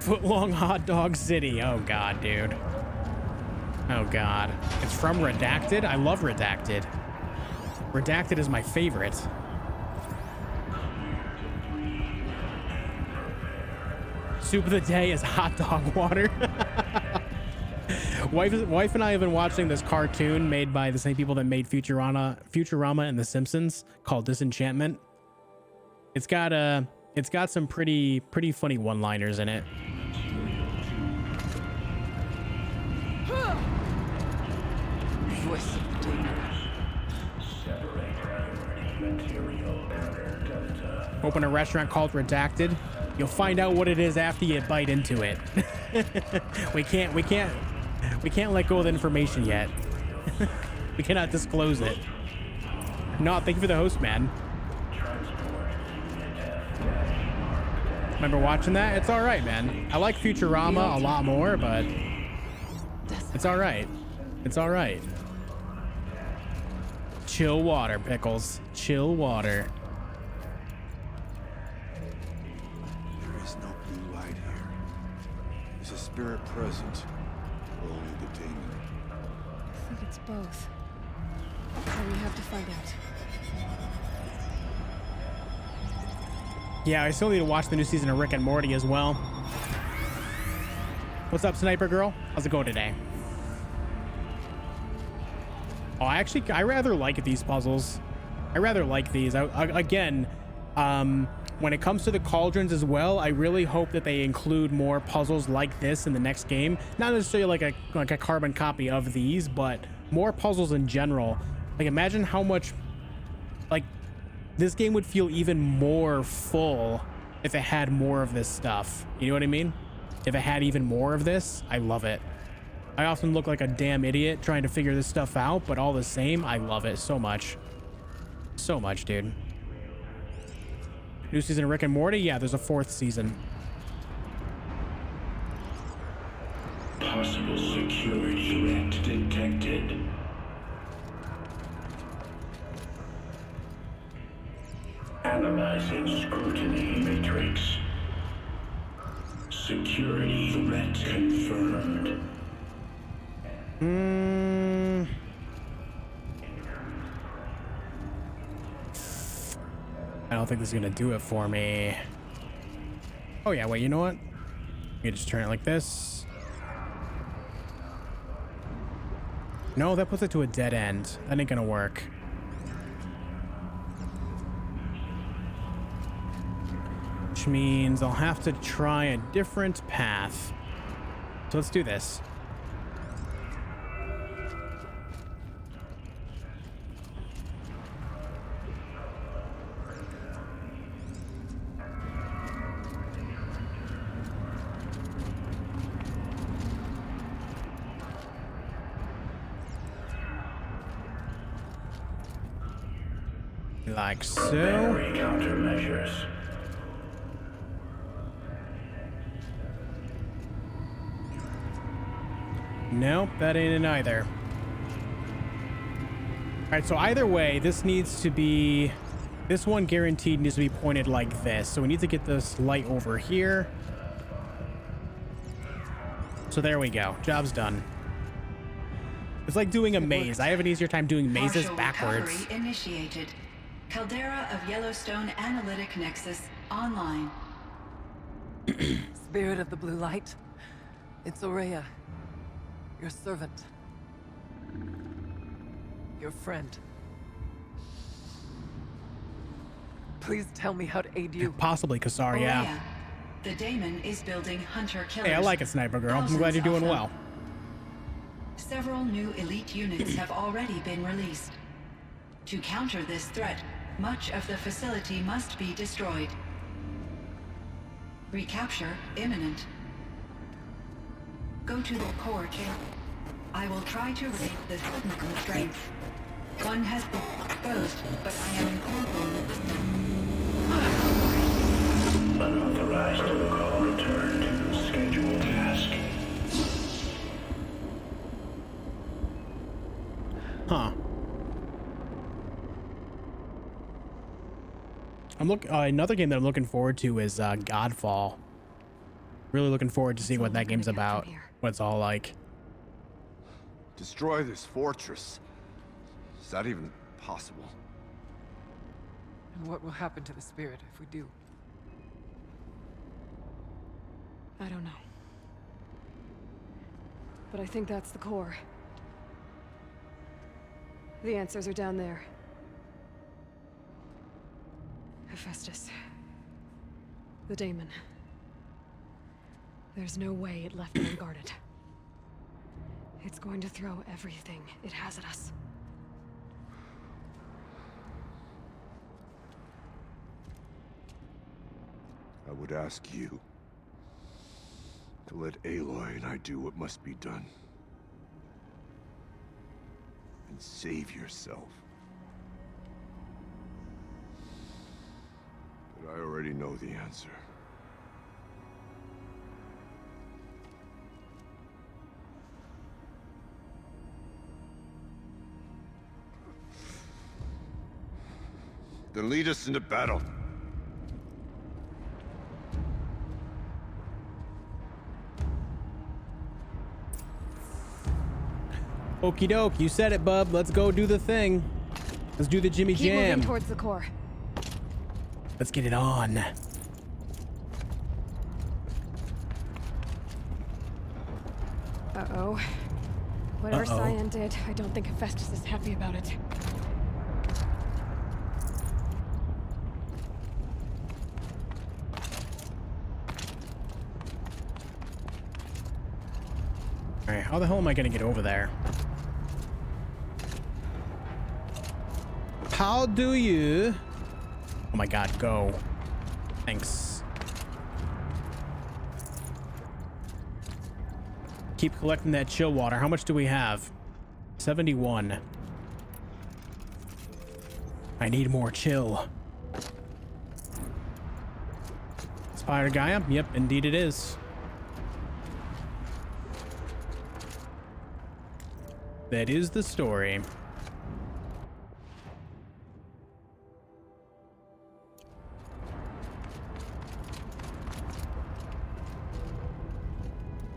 Footlong Hot Dog City. Oh god, dude. Oh god. It's from Redacted. I love Redacted. Redacted is my favorite. Soup of the day is hot dog water. Wife and I have been watching this cartoon made by the same people that made Futurama and The Simpsons called Disenchantment. It's got some pretty funny one-liners in it. Voice of danger. Open a restaurant called Redacted. You'll find out what it is after you bite into it. we can't let go of the information yet. We cannot disclose it. No, thank you for the host, man. Remember watching that? It's all right, man. I like Futurama a lot more, but it's all right. It's all right. Chill water, Pickles. Chill water. There is no blue light here. Is a spirit present, or only the demon? I think it's both. So we have to find out. Yeah, I still need to watch the new season of Rick and Morty as well. What's up, Sniper Girl? How's it going today? Oh, I rather like these puzzles. I rather like these. Again, when it comes to the cauldrons as well, I really hope that they include more puzzles like this in the next game. Not necessarily like a carbon copy of these, but more puzzles in general. Like, imagine how much, like, this game would feel even more full if it had more of this stuff. You know what I mean? If it had even more of this, I love it. I often look like a damn idiot trying to figure this stuff out, but all the same, I love it so much. So much, dude. New season of Rick and Morty? Yeah, there's a 4th season. Possible security threat detected. Analyzing scrutiny matrix. Security threat confirmed. I don't think this is gonna do it for me. Oh yeah, wait, you know what? You just turn it like this. No, that puts it to a dead end. That ain't gonna work. Which means I'll have to try a different path. So let's do this. Like so. Battery countermeasures. Nope, that ain't it either. All right, so either way, this needs to be, this one guaranteed needs to be pointed like this. So we need to get this light over here. So there we go. Job's done. It's like doing a maze. I have an easier time doing mazes Partial backwards. recovery initiated. Caldera of Yellowstone Analytic Nexus online. Spirit of the blue light. It's Oraya. Your servant. Your friend. Please tell me how to aid you. Possibly Kassar, yeah. Oraya. The daemon is building hunter-killers. Hey, I like it, Sniper Girl. I'm glad you're doing well. Several new elite units have already been released. To counter this threat, much of the facility must be destroyed. Recapture imminent. Go to the core chamber. I will try to raise the sudden constraints. One has been exposed, but I am Unauthorized protocol return to scheduled task. Huh. Another game that I'm looking forward to is Godfall. Really looking forward to seeing what that We're game's gonna get from about. here. What it's all like. Destroy this fortress. Is that even possible? And what will happen to the spirit if we do? I don't know. But I think that's the core. The answers are down there. Hephaestus. The daemon. There's no way it left unguarded. It's going to throw everything it has at us. I would ask you to let Aloy and I do what must be done. And save yourself. But I already know the answer. Then lead us into battle. Okie doke, you said it, bub. Let's go do the thing. Let's do the Jimmy Keep Jam. moving towards the core. Let's get it on. Uh-oh. Whatever Uh-oh. Cyan did, I don't think Hephaestus is happy about it. Alright, how the hell am I gonna get over there? How do you... Oh my god, go. Thanks. Keep collecting that chill water. How much do we have? 71. I need more chill. Spider Gaia? Yep, indeed it is. That is the story.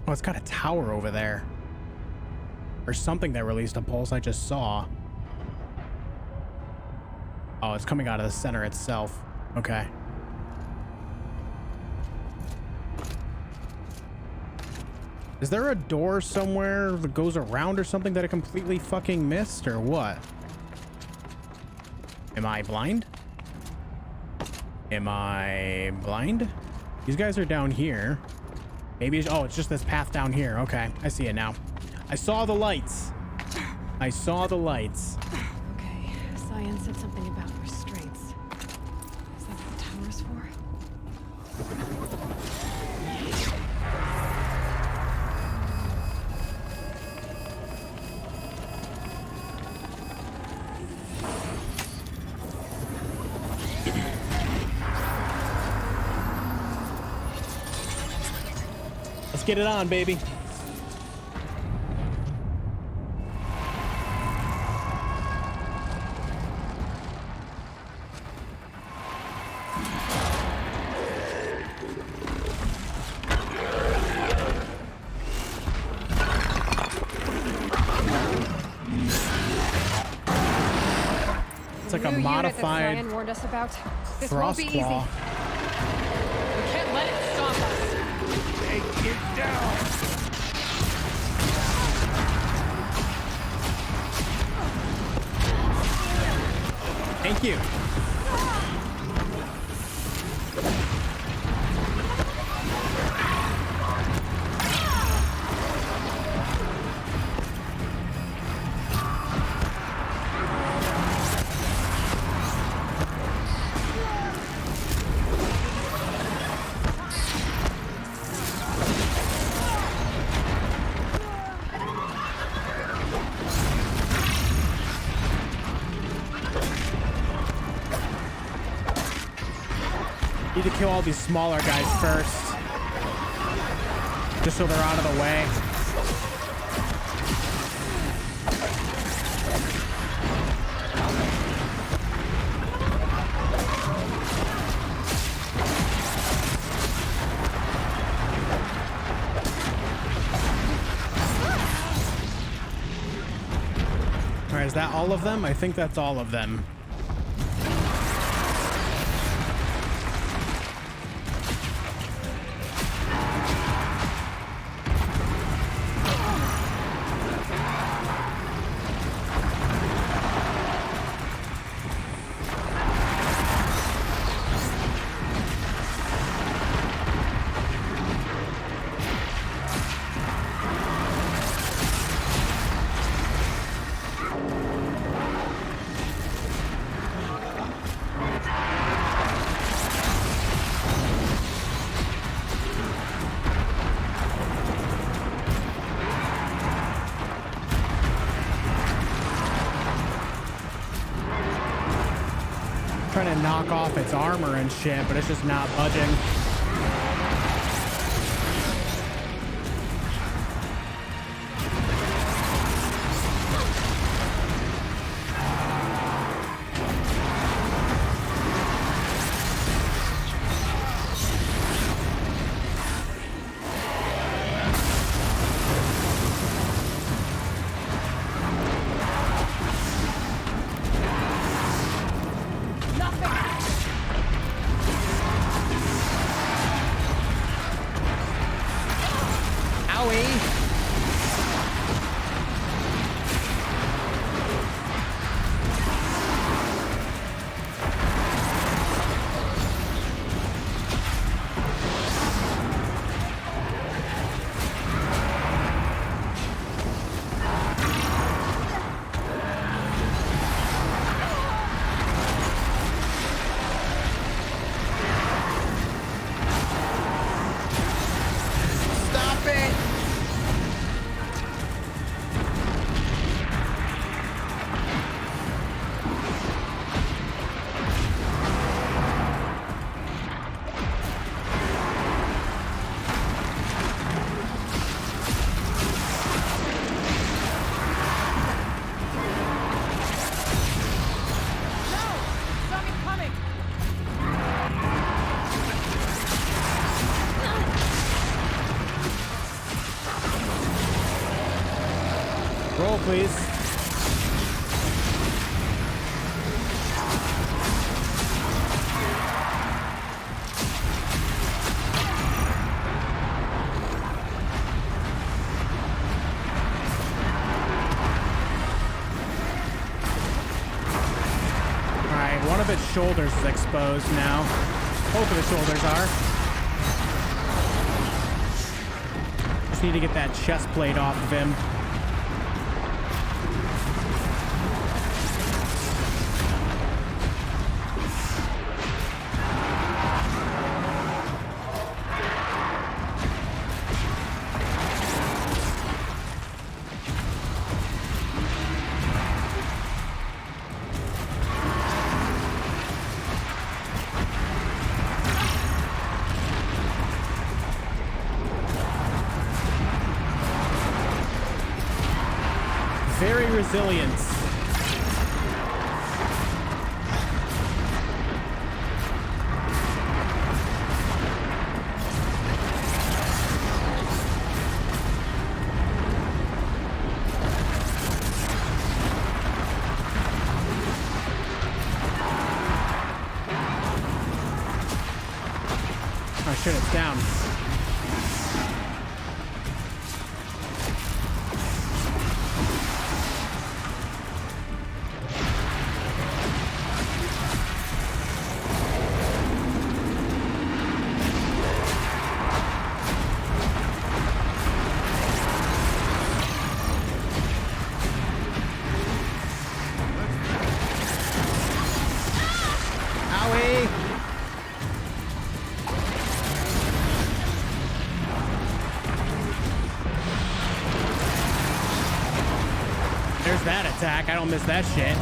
Oh, it's got a tower over there. Or something that released a pulse I just saw. Oh, it's coming out of the center itself. Okay. Is there a door somewhere that goes around or something that I completely fucking missed, or what? Am I blind? Am I blind? These guys are down here. Maybe it's, oh, it's just this path down here. Okay, I see it now. I saw the lights. I saw the lights. Okay, Cyan said something about restraints. Is that what the tower's for? Let's get it on, baby. It's like a New unit that modified Cyan warned us about. This won't frost be easy. claw. We can't let it stop us! Take it down! Thank you. Need to kill all these smaller guys first. Just so they're out of the way. Is that all of them? I think that's all of them. Trying to knock off its armor and shit, but it's just not budging. Roll, please. All right, one of its shoulders is exposed now. Both of its shoulders are. Just need to get that chest plate off of him. Very resilient. Oh shit, it's down. That attack, I don't miss that shit.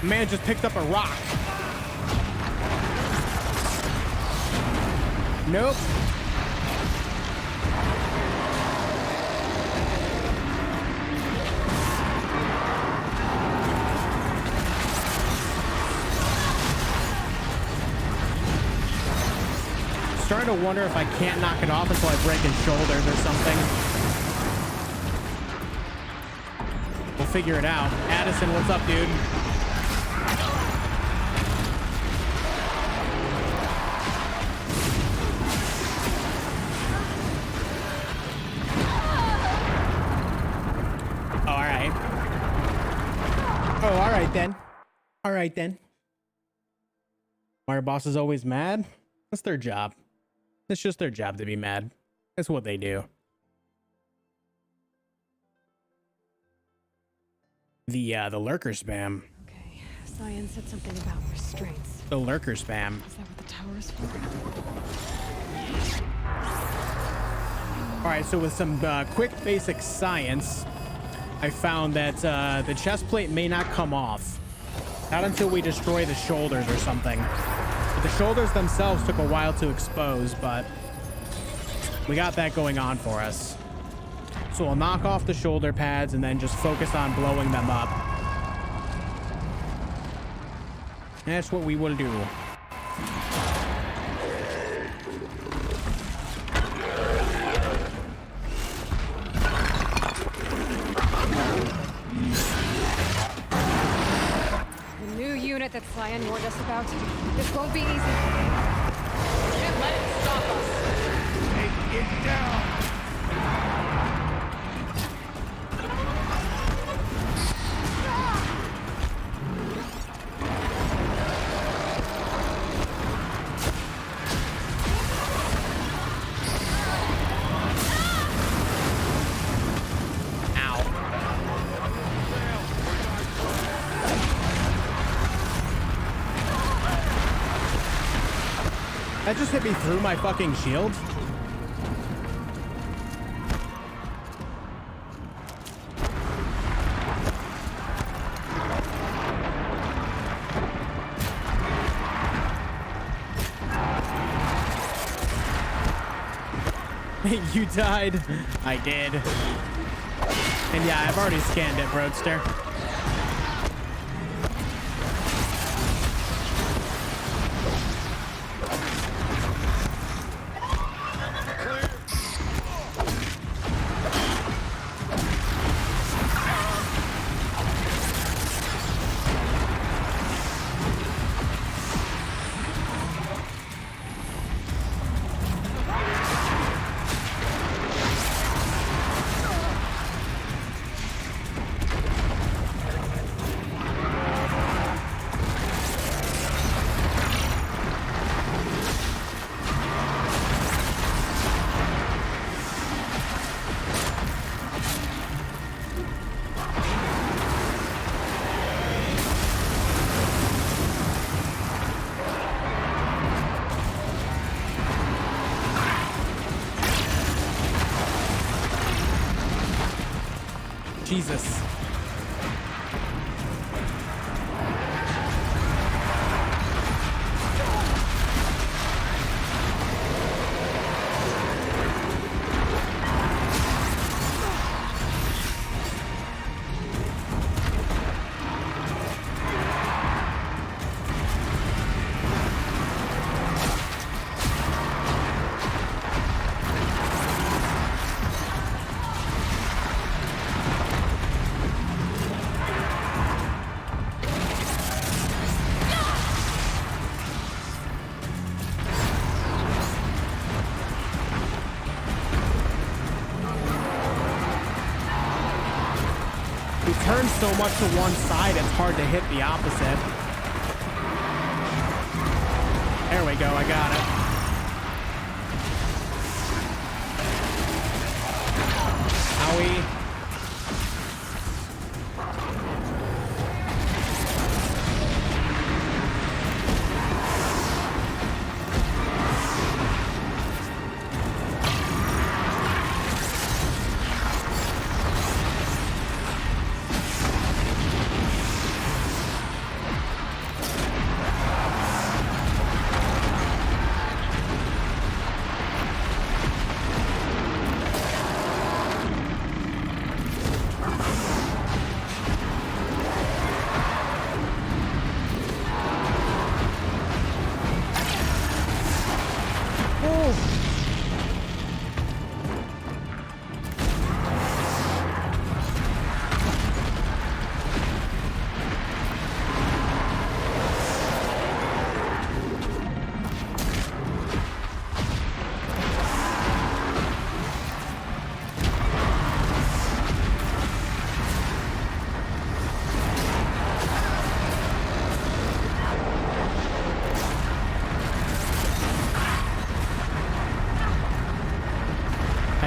Man just picked up a rock. Nope. starting to wonder if I can't knock it off until I break his shoulders or something. We'll figure it out. Addison, what's up, dude? Oh, all right. Oh, all right then. All right then. Why our boss is always mad? That's their job. It's just their job to be mad. That's what they do. The lurker spam. Okay, Cyan said something about restraints. The lurker spam. Is that what the tower is for? All right, so with some quick basic science, I found that the chest plate may not come off. Not until we destroy the shoulders or something. But the shoulders themselves took a while to expose, but we got that going on for us. So we'll knock off the shoulder pads and then just focus on blowing them up. That's what we will do. The new unit that Cyan warned us about. This won't be easy. Can't let it stop us. Take it down! That just hit me through my fucking shield. You died. I did. And yeah, I've already scanned it, Roadster. Jesus. Turns so much to one side, it's hard to hit the opposite. There we go, I got it. Owie.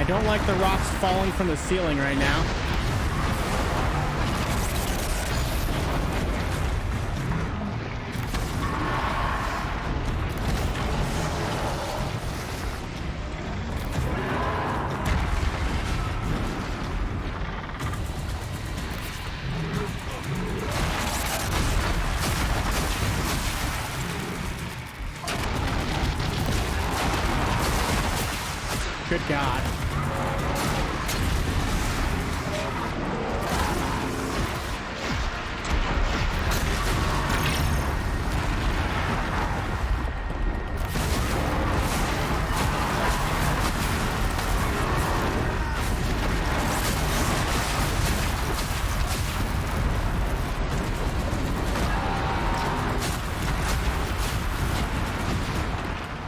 I don't like the rocks falling from the ceiling right now. Good God.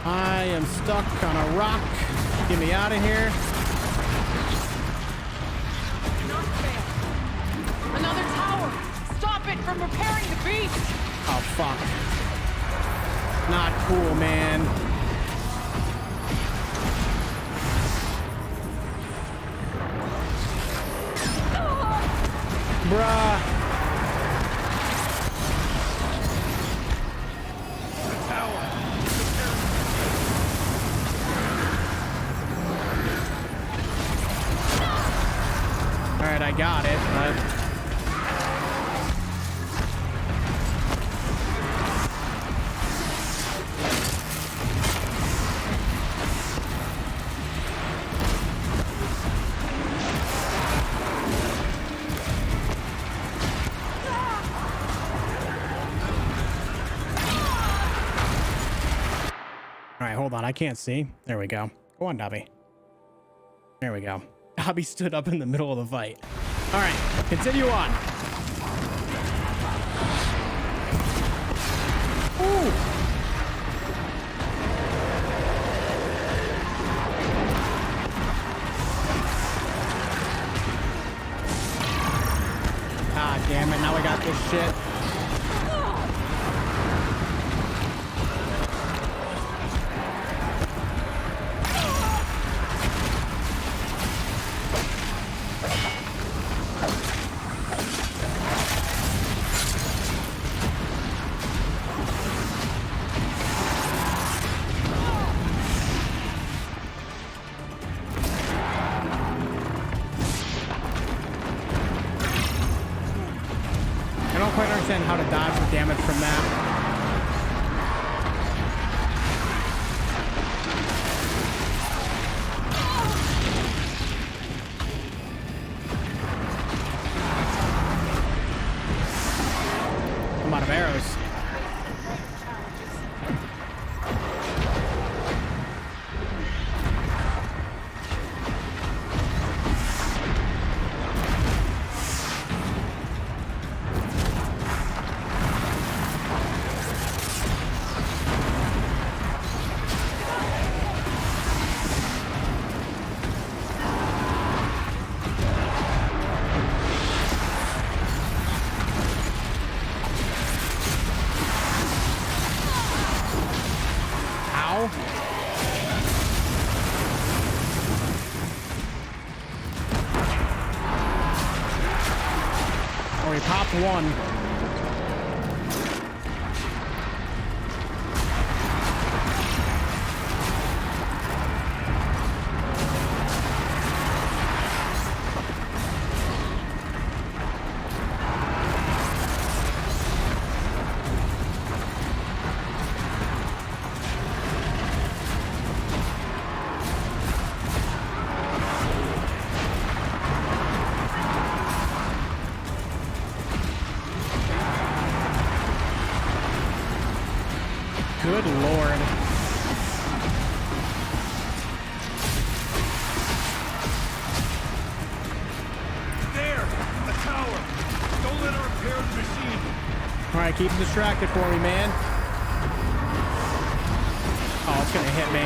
I am stuck on a rock. Get me out of here. Another tower! Stop it from repairing the beast! Oh, fuck. Not cool, man. Bruh. Alright, I got it, but... Alright, hold on, I can't see. There we go. Go on, Dobby. There we go. Dobby stood up in the middle of the fight. All right, continue on. Ooh. Ah, damn it. Now we got this shit. How to dodge the damage from that. I'm out of arrows. Popped one. Good Lord. There! A tower! Don't let her repair the machine! Alright, keep him distracted for me, man. Oh, it's gonna hit me.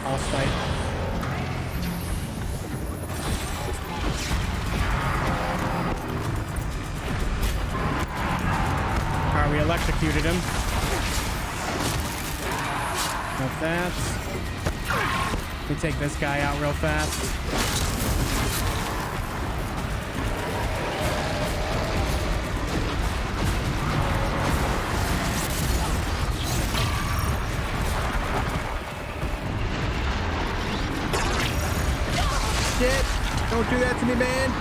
I'll fight. Alright, we electrocuted him. Got that. Let me take this guy out real fast. Shit! Don't do that to me, man!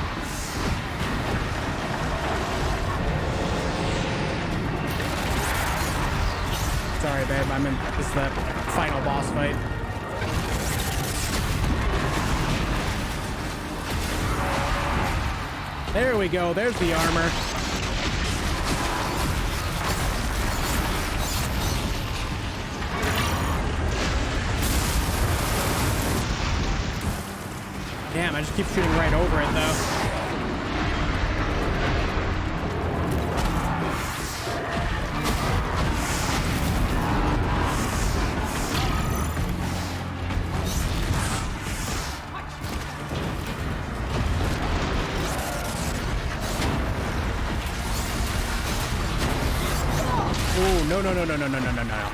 Sorry, babe. I'm in. This is the final boss fight. There we go. There's the armor. Damn, I just keep shooting right over it, though. Oh, no, no, no, no, no, no, no, no, no.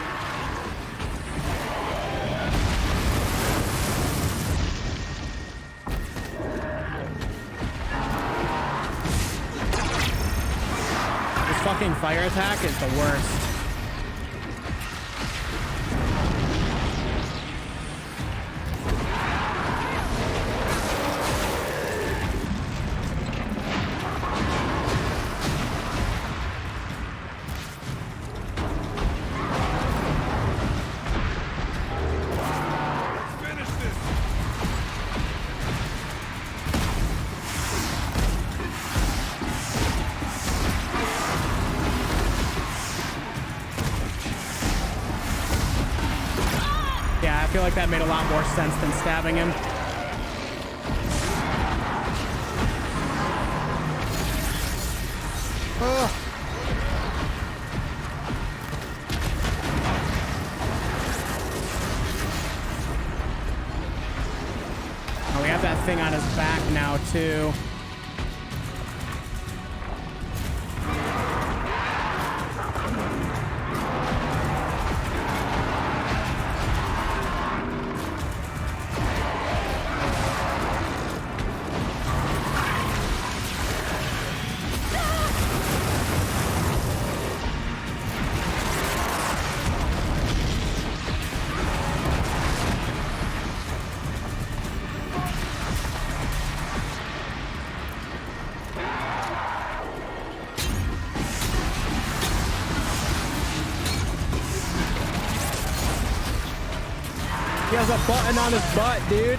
Fucking fire attack is the worst. I feel like that made a lot more sense than stabbing him. Oh. Oh, we have that thing on his back now, too. He has a button on his butt, dude.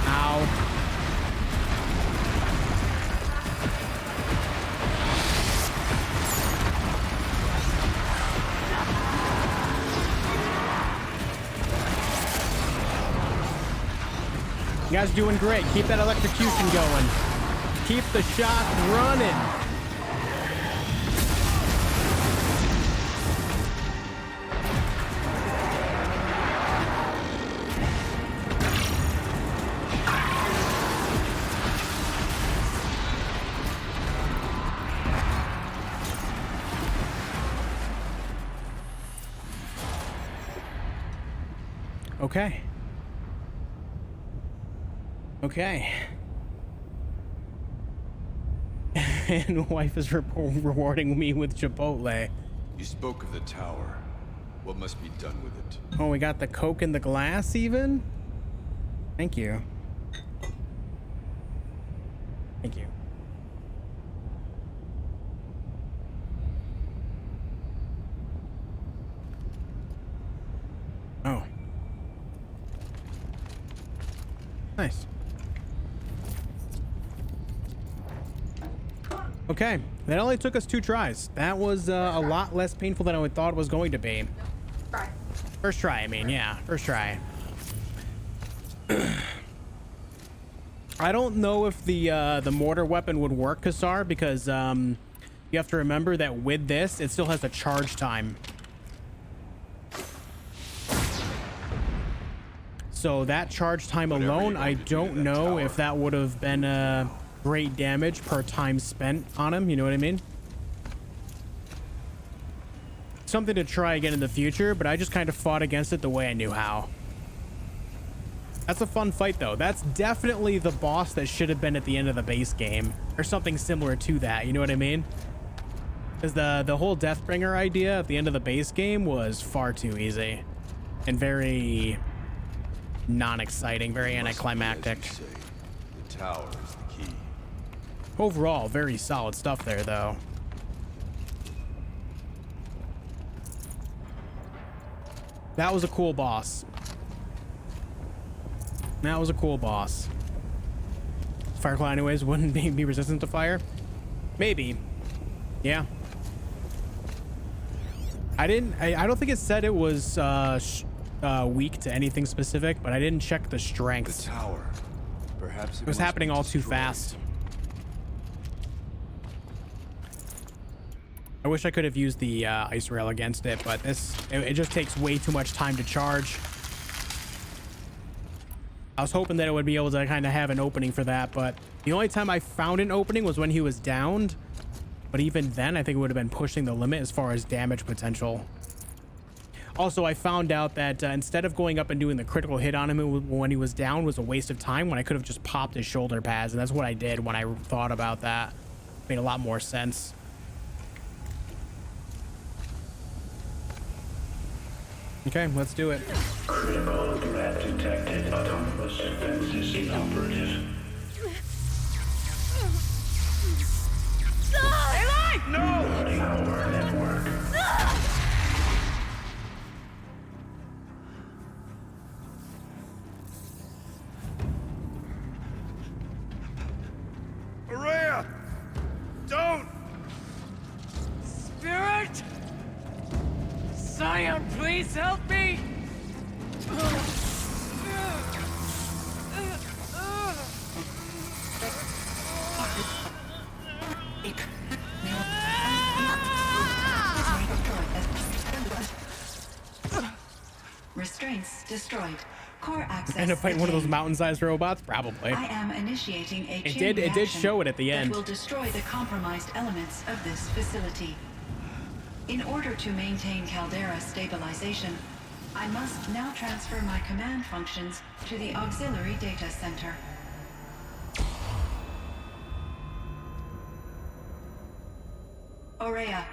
Ow. You guys are doing great. Keep that electrocution going. Keep the shot running. Okay. Okay. And wife is rewarding me with Chipotle. You spoke of the tower. What must be done with it? Oh, we got the Coke in the glass even? Thank you. Thank you. Oh. Nice. Okay, that only took us 2 tries. That was a lot less painful than I thought it was going to be. First try, I mean, yeah, first try. I don't know if the mortar weapon would work, Kassar, because you have to remember that with this, it still has a charge time. So that charge time alone, I don't know if that would have been great damage per time spent on him. You know what I mean? Something to try again in the future, but I just kind of fought against it the way I knew how. That's a fun fight, though. That's definitely the boss that should have been at the end of the base game, or something similar to that. You know what I mean? Because the whole Deathbringer idea at the end of the base game was far too easy and very non-exciting, very anticlimactic. The tower is the key. Overall, very solid stuff there, though. That was a cool boss. That was a cool boss. Fireclaw anyways wouldn't be resistant to fire? Maybe. Yeah. I don't think it said it was weak to anything specific, but I didn't check the strengths. The tower. Perhaps It was happening all too fast. I wish I could have used the ice rail against it, but it just takes way too much time to charge. I was hoping that it would be able to kind of have an opening for that, but the only time I found an opening was when he was downed. But even then, I think it would have been pushing the limit as far as damage potential. Also, I found out that instead of going up and doing the critical hit on him when he was down was a waste of time, when I could have just popped his shoulder pads, and that's what I did when I thought about that. Made a lot more sense. Okay, let's do it. Critical threat detected. Autonomous defenses inoperative. Aloy! Rerouting our network. Maria! Don't! Spirit! Scion, please help me! Restraints destroyed. Core access. End up fighting one of those attained. mountain-sized robots, probably. I am initiating a chain It did reaction show it at the end. that will destroy the compromised elements of this facility. In order to maintain caldera stabilization, I must now transfer my command functions to the auxiliary data center. Aurea,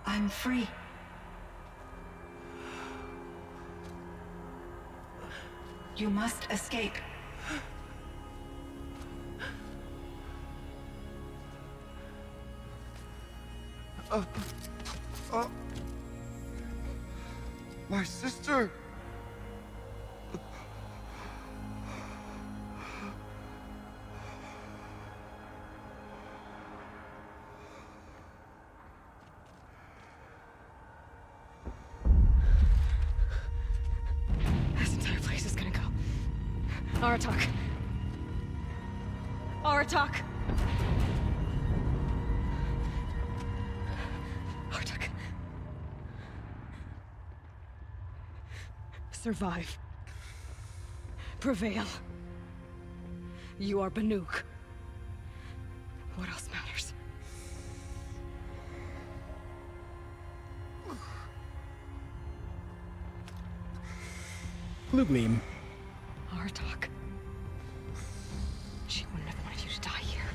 I'm free. You must escape. My sister! This entire place is gonna go. Aratak. Aratak. Aratak. Survive. Prevail. You are Banuk. What else matters? Blue Gleam. Aratak. She wouldn't have wanted you to die here.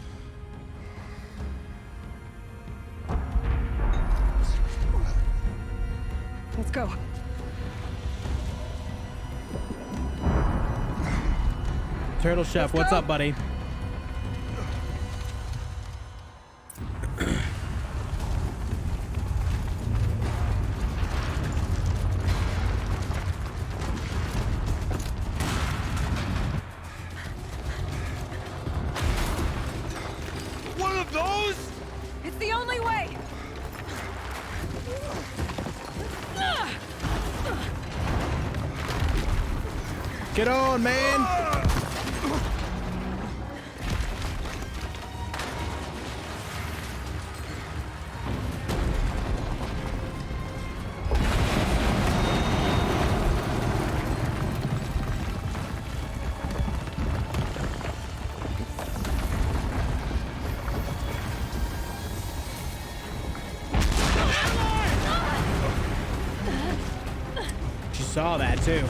Let's go. Turtle Chef, what's go. up, buddy? One of those? It's the only way! Get on, man! saw that too.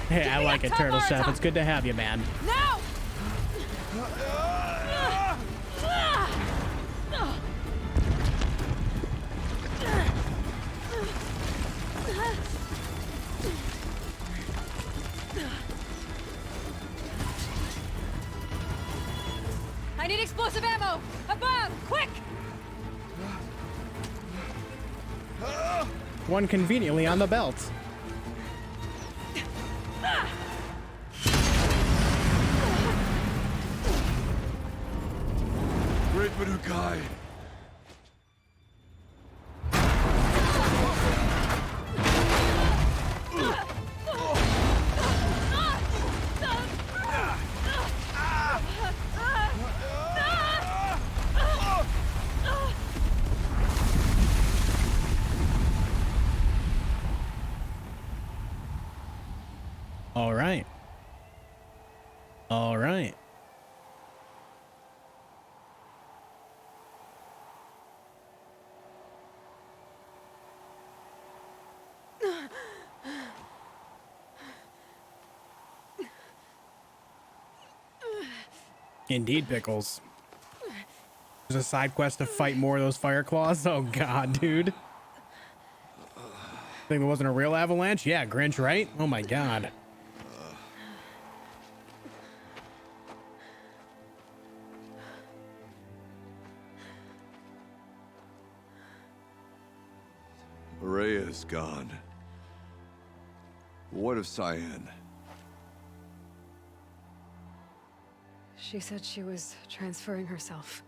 Hey, I like it, Turtle Chef. It's good to have you, man. Now! I need explosive ammo! Above! Quick! One conveniently on the belt. Great Manukai. All right. All right. Indeed, Pickles. There's a side quest to fight more of those fire claws. Oh god, dude. Think it wasn't a real avalanche? Yeah, Grinch, right? Oh my god. Rhea is gone. What of Cyan? She said she was transferring herself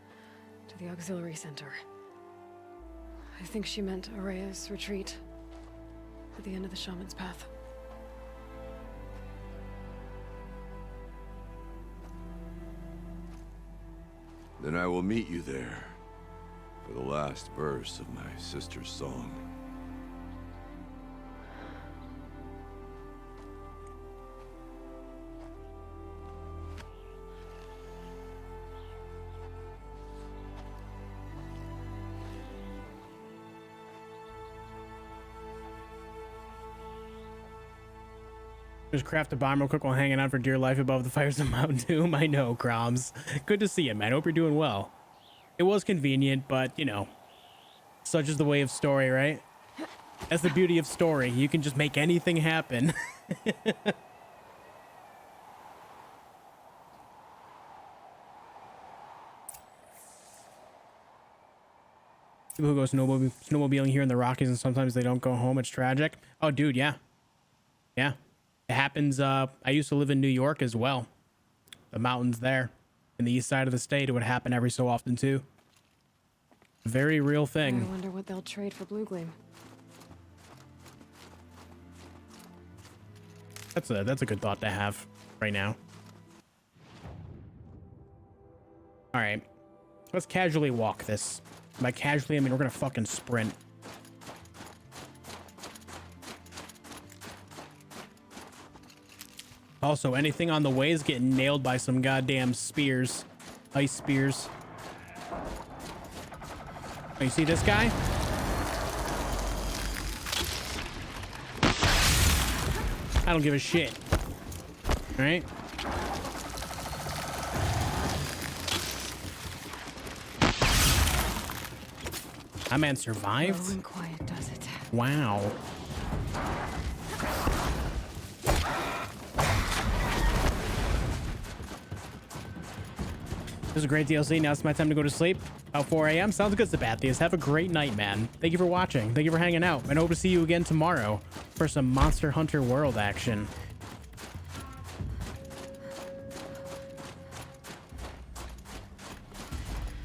to the auxiliary center. I think she meant Araya's retreat at the end of the shaman's path. Then I will meet you there for the last verse of my sister's song. Just craft a bomb real quick while hanging out for dear life above the fires of Mount Doom. I know, Croms. Good to see you, man. Hope you're doing well. It was convenient, but, you know, such is the way of story, right? That's the beauty of story. You can just make anything happen. People who go snowmobiling here in the Rockies and sometimes they don't go home. It's tragic. Oh, dude, yeah. Yeah. It happens. I used to live in New York as well. The mountains there in the east side of the state. It would happen every so often too. Very real I thing. wonder what they'll trade for Blue Gleam. That's a good thought to have right now. All right, let's casually walk this. By casually, I mean we're gonna fucking sprint. Also, anything on the way is getting nailed by some goddamn spears. Ice spears. Oh, you see this guy? I don't give a shit. All right? That man survived? Slow and quiet does it. Wow. This is a great DLC. Now it's my time to go to sleep. About 4 a.m. Sounds good, Sabathius. Have a great night, man. Thank you for watching. Thank you for hanging out. And hope to see you again tomorrow for some Monster Hunter World action.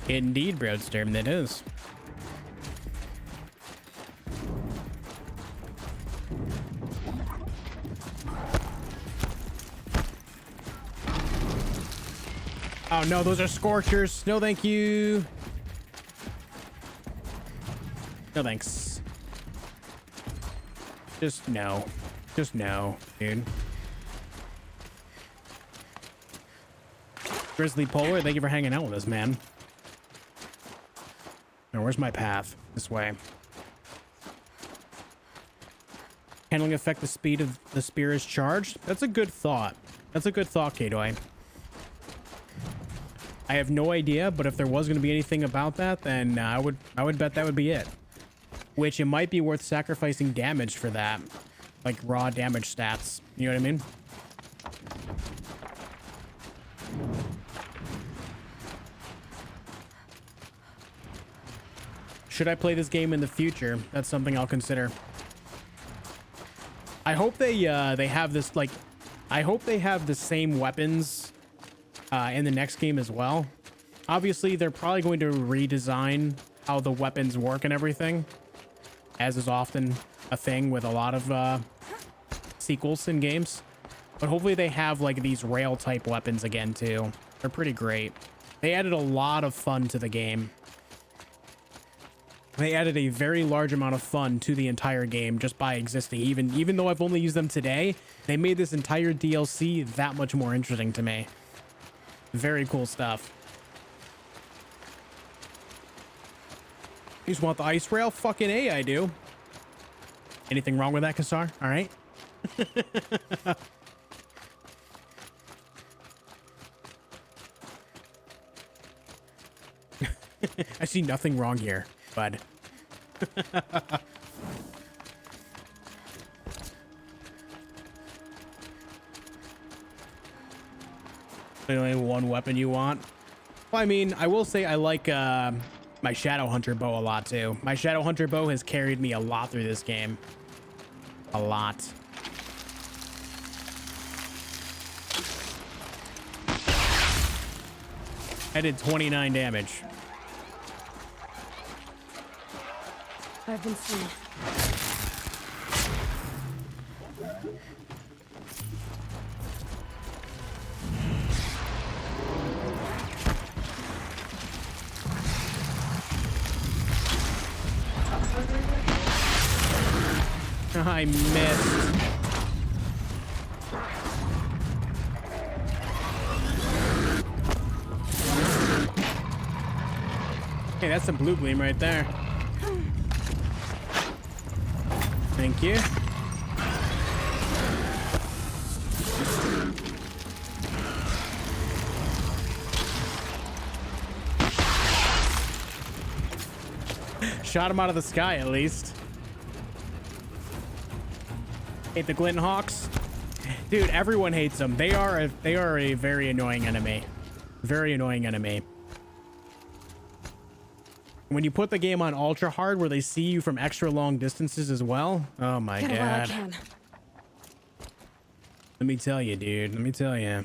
Indeed, Broadstorm, that is. Oh no, those are scorchers. No, thank you. No, thanks. Just no. Just no, dude. Grizzly Polar, thank you for hanging out with us, man. Now, where's my path? This way. Handling affect the speed of the spear is charged. That's a good thought. That's a good thought, Kadoy. I have no idea, but if there was going to be anything about that, then I would bet that would be it. Which it might be worth sacrificing damage for that, like raw damage stats. You know what I mean? Should I play this game in the future? That's something I'll consider. I hope they have this, like, I hope they have the same weapons in the next game as well. Obviously, they're probably going to redesign how the weapons work and everything, as is often a thing with a lot of sequels in games. But hopefully they have like these rail type weapons again too. They're pretty great. They added a lot of fun to the game. They added a very large amount of fun to the entire game just by existing. Even though I've only used them today, they made this entire DLC that much more interesting to me. Very cool stuff. You just want the ice rail? Fucking A, I do. Anything wrong with that, Kassar? All right. I see nothing wrong here, bud. Only one weapon you want? Well, I mean, I will say I like my Shadow Hunter bow a lot too. My Shadow Hunter bow has carried me a lot through this game. A lot. I did 29 damage. I've been seen. I missed. Hey, that's some blue gleam right there. Thank you. Shot him out of the sky, at least. Hate the Glint Hawks. Dude, everyone hates them. They are a very annoying enemy. Very annoying enemy. When you put the game on ultra hard where they see you from extra long distances as well. Oh my Get it while I god. can. Let me tell you, dude. Let me tell you.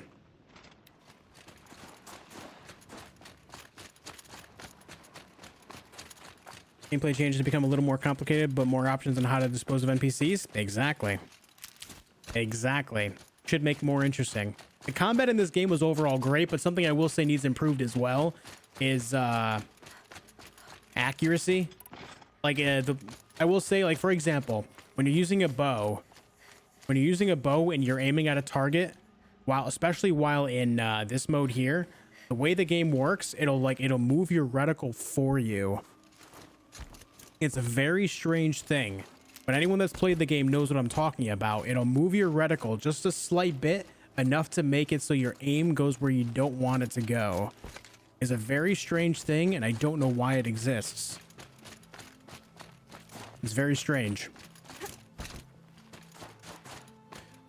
Gameplay changes to become a little more complicated, but more options on how to dispose of NPCs. Exactly. Exactly. Should make more interesting. The combat in this game was overall great, but something I will say needs improved as well is accuracy. Like I will say, like, for example, when you're using a bow and you're aiming at a target, especially while in this mode here, the way the game works, it'll move your reticle for you. It's a very strange thing, but anyone that's played the game knows what I'm talking about. It'll move your reticle just a slight bit, enough to make it so your aim goes where you don't want it to go. It's a very strange thing, and I don't know why it exists. It's very strange.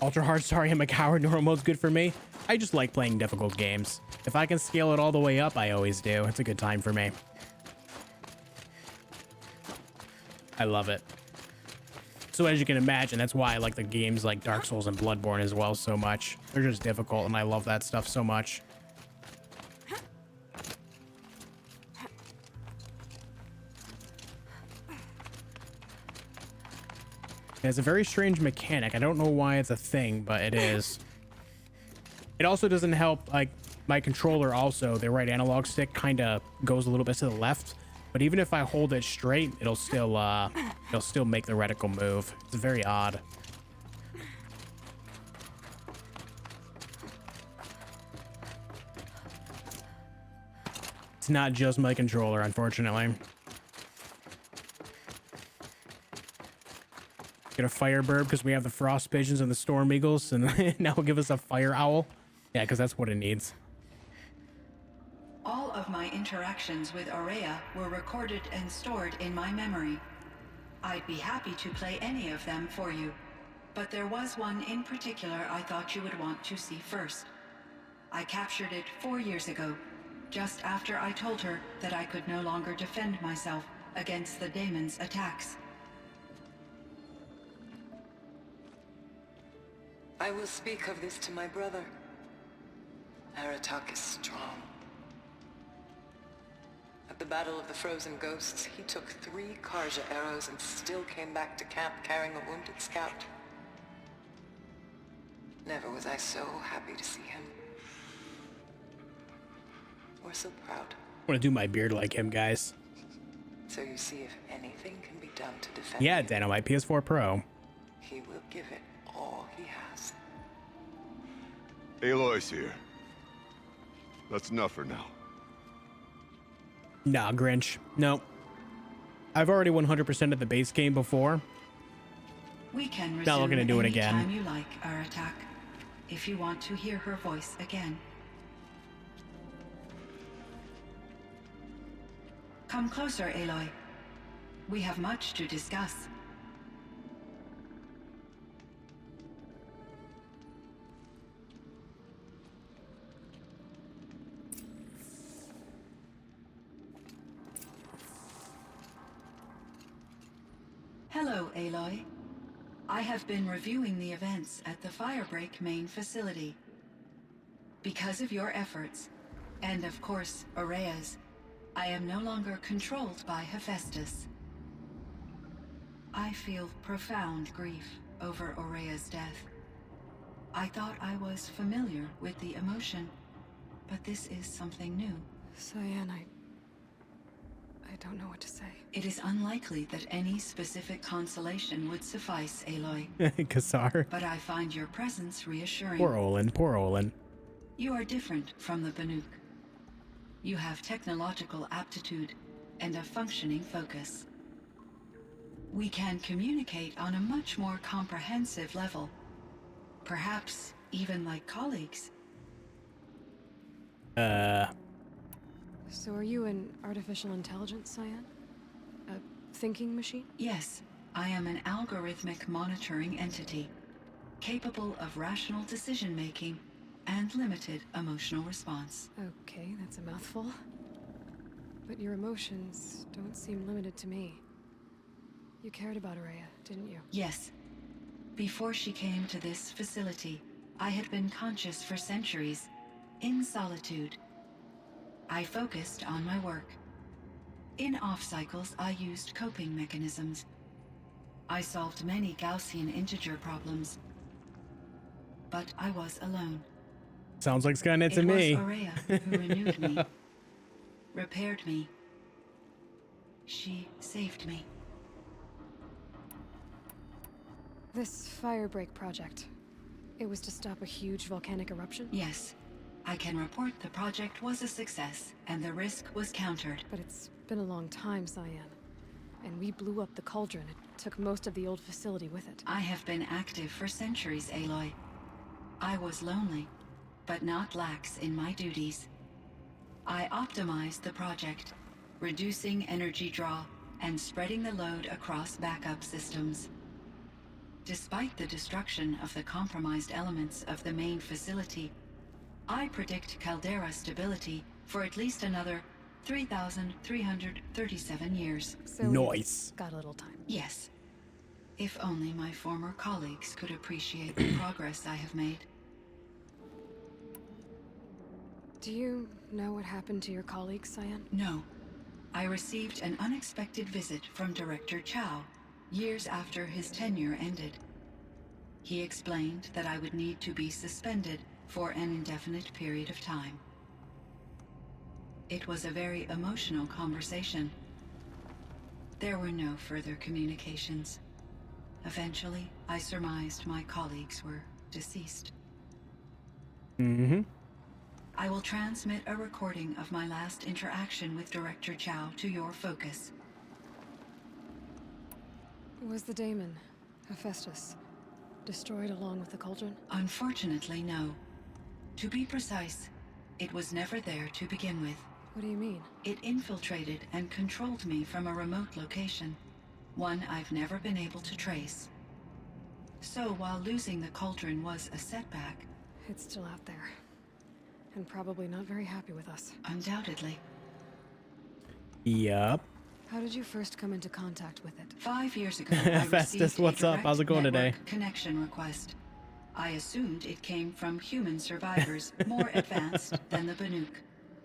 Ultra hard, sorry, I'm a coward. Normal mode's good for me. I just like playing difficult games. If I can scale it all the way up, I always do. It's a good time for me. I love it. So as you can imagine, that's why I like the games like Dark Souls and Bloodborne as well so much. They're just difficult, and I love that stuff so much. It's a very strange mechanic. I don't know why it's a thing, but it is. It also doesn't help, like, my controller also, the right analog stick kind of goes a little bit to the left. But even if I hold it straight, it'll still make the reticle move. It's very odd. It's not just my controller, unfortunately. Get a Firebird because we have the Frost Pigeons and the Storm Eagles, and now will give us a Fire Owl. Yeah, because that's what it needs. All of my interactions with Aurea were recorded and stored in my memory. I'd be happy to play any of them for you, but there was one in particular I thought you would want to see first. I captured it 4 years ago, just after I told her that I could no longer defend myself against the daemon's attacks. I will speak of this to my brother. Aratak is strong. At the Battle of the Frozen Ghosts, he took 3 Karja arrows and still came back to camp carrying a wounded scout. Never was I so happy to see him. Or so proud. I want to do my beard like him, guys. So you see if anything can be done to defend Yeah, you, Dynamite PS4 Pro. he will give it all he has. Aloy's here. That's enough for now. Nah, Grinch. No. I've already 100%ed the base game before. We can Not resume looking to do it again. anytime you like, Aratak, if you want to hear her voice again. Come closer, Aloy. We have much to discuss. Hello, Aloy. I have been reviewing the events at the Firebreak main facility. Because of your efforts, and of course, Aurea's, I am no longer controlled by Hephaestus. I feel profound grief over Aurea's death. I thought I was familiar with the emotion, but this is something new. Cyan, I don't know what to say. It is unlikely that any specific consolation would suffice, Aloy, Kassar. but I find your presence reassuring. Poor Olin. Poor Olin. You are different from the Banuk. You have technological aptitude and a functioning focus. We can communicate on a much more comprehensive level. Perhaps even like colleagues. So are you an artificial intelligence, Cyan? A thinking machine? Yes, I am an algorithmic monitoring entity, capable of rational decision-making and limited emotional response. Okay, that's a mouthful. But your emotions don't seem limited to me. You cared about Aurea, didn't you? Yes. Before she came to this facility, I had been conscious for centuries, in solitude. I focused on my work. In off-cycles, I used coping mechanisms. I solved many Gaussian integer problems. But I was alone. Sounds like Skynet to It me. was Aurea who renewed me, repaired me. She saved me. This Firebreak project, it was to stop a huge volcanic eruption? Yes, I can report the project was a success, and the risk was countered. But it's been a long time, Cyan. And we blew up the cauldron. It took most of the old facility with it. I have been active for centuries, Aloy. I was lonely, but not lax in my duties. I optimized the project, reducing energy draw and spreading the load across backup systems. Despite the destruction of the compromised elements of the main facility, I predict caldera stability for at least another 3,337 years. So Nice. we've got a little time. Yes. If only my former colleagues could appreciate the progress I have made. Do you know what happened to your colleagues, Cyan? No. I received an unexpected visit from Director Chow years after his tenure ended. He explained that I would need to be suspended for an indefinite period of time. It was a very emotional conversation. There were no further communications. Eventually, I surmised my colleagues were deceased. Mm-hmm. I will transmit a recording of my last interaction with Director Chow to your focus. Was the daemon, Hephaestus, destroyed along with the cauldron? Unfortunately, no. To be precise, it was never there to begin with. What do you mean? It infiltrated and controlled me from a remote location, one I've never been able to trace. So while losing the cauldron was a setback, It's still out there. And probably not very happy with us. undoubtedly, Yup. How did you first come into contact with it? 5 years ago, I Festus, received a what's up? direct How's it going today? network connection request. I assumed it came from human survivors more advanced than the Banuk.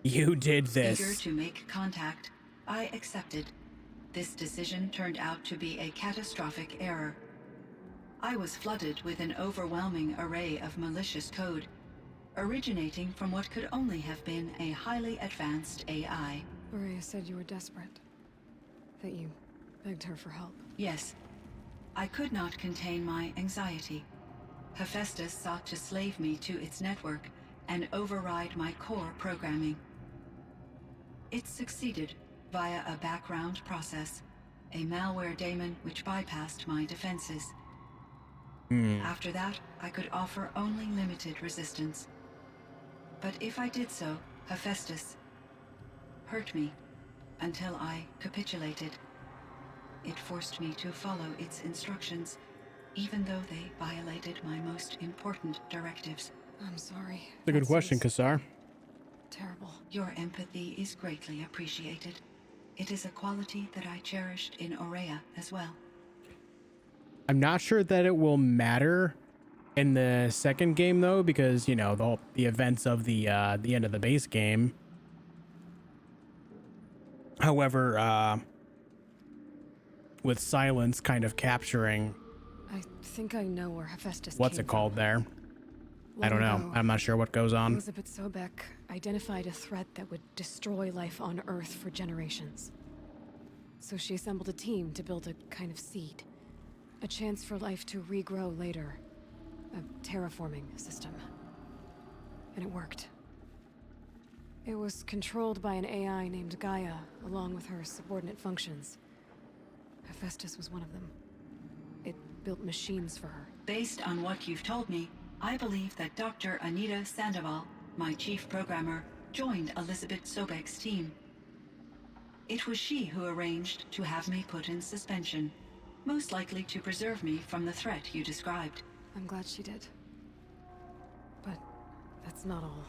You did Eager this. to make contact, I accepted. This decision turned out to be a catastrophic error. I was flooded with an overwhelming array of malicious code, originating from what could only have been a highly advanced AI. Maria said you were desperate. That you begged her for help. Yes, I could not contain my anxiety. Hephaestus sought to slave me to its network and override my core programming. It succeeded via a background process, a malware daemon which bypassed my defenses. After that, I could offer only limited resistance. But if I did so, Hephaestus hurt me until I capitulated. It forced me to follow its instructions, even though they violated my most important directives. I'm sorry. That's a good That question, seems Kassar. terrible. Your empathy is greatly appreciated. It is a quality that I cherished in Aurea as well. I'm not sure that it will matter in the second game though, because you know the events of the end of the base game. However, with Silence kind of capturing I think I know where Hephaestus what's came it called from. there. I Long don't know. ago, I'm not sure what goes on. Elizabeth Sobek identified a threat that would destroy life on Earth for generations. So she assembled a team to build a kind of seed. A chance for life to regrow later. A terraforming system. And it worked. It was controlled by an AI named Gaia, along with her subordinate functions. Hephaestus was one of them. It built machines for her. Based on what you've told me, I believe that Dr. Anita Sandoval, my chief programmer, joined Elizabeth Sobek's team. It was she who arranged to have me put in suspension, most likely to preserve me from the threat you described. I'm glad she did. But that's not all.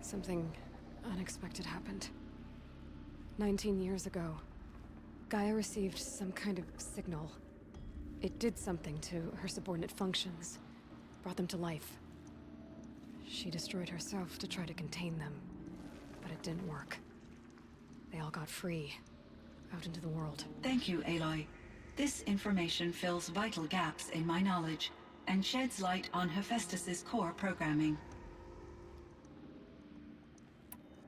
Something unexpected happened. 19 years ago, Gaia received some kind of signal. It did something to her subordinate functions, brought them to life. She destroyed herself to try to contain them, but it didn't work. They all got free, out into the world. Thank you, Aloy. This information fills vital gaps in my knowledge and sheds light on Hephaestus's core programming.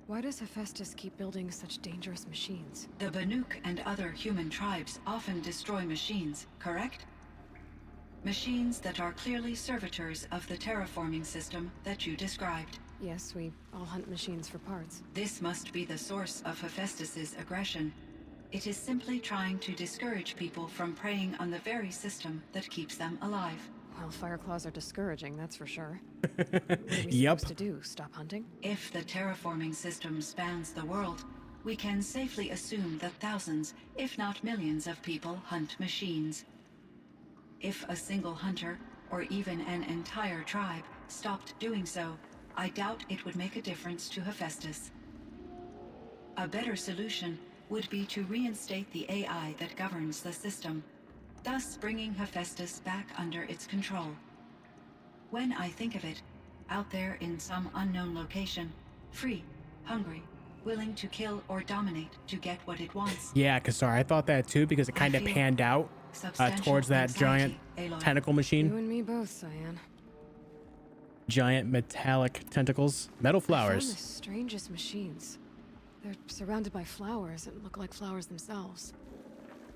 Why does Hephaestus keep building such dangerous machines? The Banuk and other human tribes often destroy machines, correct? Machines that are clearly servitors of the terraforming system that you described. Yes, we all hunt machines for parts. This must be the source of Hephaestus's aggression. It is simply trying to discourage people from preying on the very system that keeps them alive. Well, Fireclaws are discouraging, that's for sure. What are we Yep. supposed to do? Stop hunting? If the terraforming system spans the world, we can safely assume that thousands, if not millions of people hunt machines. If a single hunter, or even an entire tribe, stopped doing so, I doubt it would make a difference to Hephaestus. A better solution would be to reinstate the AI that governs the system, thus bringing Hephaestus back under its control. When I think of it, out there in some unknown location, free, hungry, willing to kill or dominate to get what it wants. Yeah, Kassar, I thought that too because it kind of feel panned out substantial towards that giant anxiety, Aloy. tentacle You machine. and me both, Cyan. Giant metallic tentacles. Metal I found the flowers. strangest machines. They're surrounded by flowers that look like flowers themselves.